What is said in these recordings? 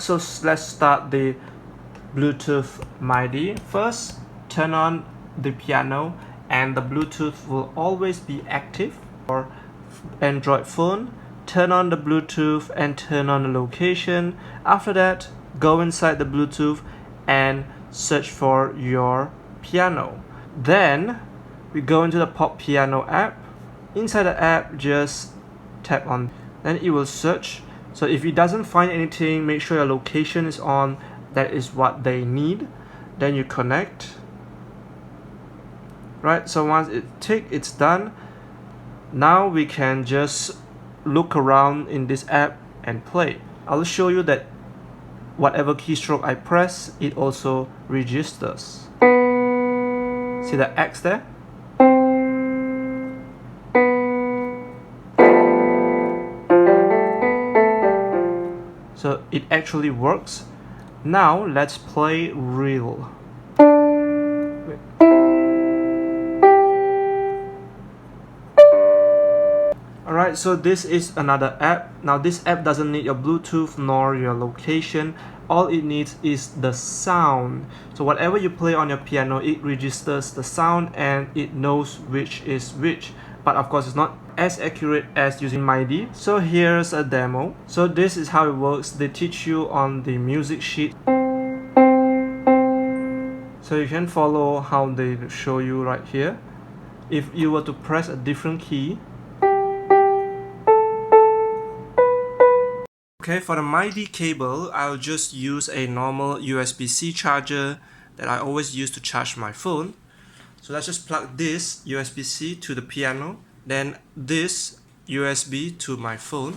So let's start the Bluetooth MIDI. First, turn on the piano and the Bluetooth will always be active. For Android phone, turn on the Bluetooth and turn on the location. After that, go inside the Bluetooth and search for your piano. Then we go into the POPiano app. Inside the app, just tap on, then it will search. So if it doesn't find anything, make sure your location is on. That is what they need. Then you connect. Right, so once it's done. Now we can just look around in this app and play. I'll show you that whatever keystroke I press, it also registers. See the X there? So it actually works. Now let's play real. Alright, so this is another app. Now this app doesn't need your Bluetooth nor your location. All it needs is the sound. So whatever you play on your piano, it registers the sound and it knows which is which. But of course it's not as accurate as using MIDI. So here's a demo. So this is how it works. They teach you on the music sheet. So you can follow how they show you right here. If you were to press a different key. Okay, for the MIDI cable, I'll just use a normal USB-C charger that I always use to charge my phone. So let's just plug this USB-C to the piano, then this USB to my phone.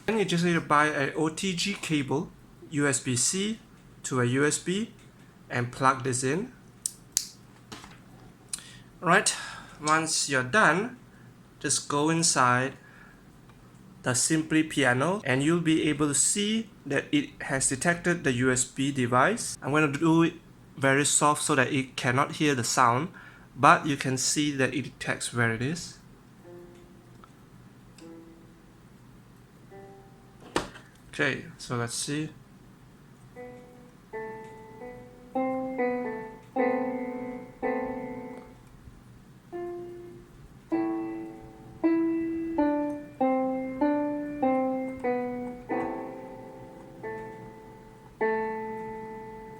Then you just need to buy a OTG cable, USB-C to a USB, and plug this in. Alright, once you're done, just go inside the Simplypiano and you'll be able to see that it has detected the USB device. I'm going to do it very soft so that it cannot hear the sound, but you can see that it detects where it is. Okay, so let's see.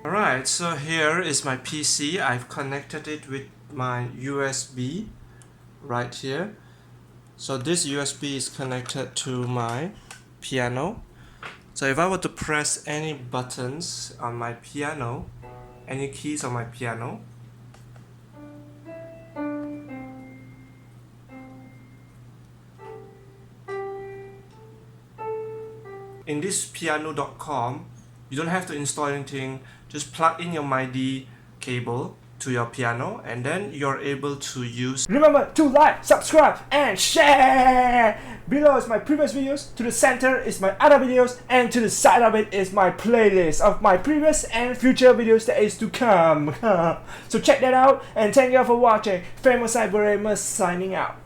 Alright, so here is my PC. I've connected it with my USB right here. So this USB is connected to my piano. So if I were to press any buttons on my piano, any keys on my piano, in this piano.com, you don't have to install anything. Just plug in your MIDI cable to your piano and then you're able to use. Remember to like, subscribe and share! Below is my previous videos, to the center is my other videos, and to the side of it is my playlist of my previous and future videos that is to come. So check that out and thank you all for watching. Famous Cyber signing out.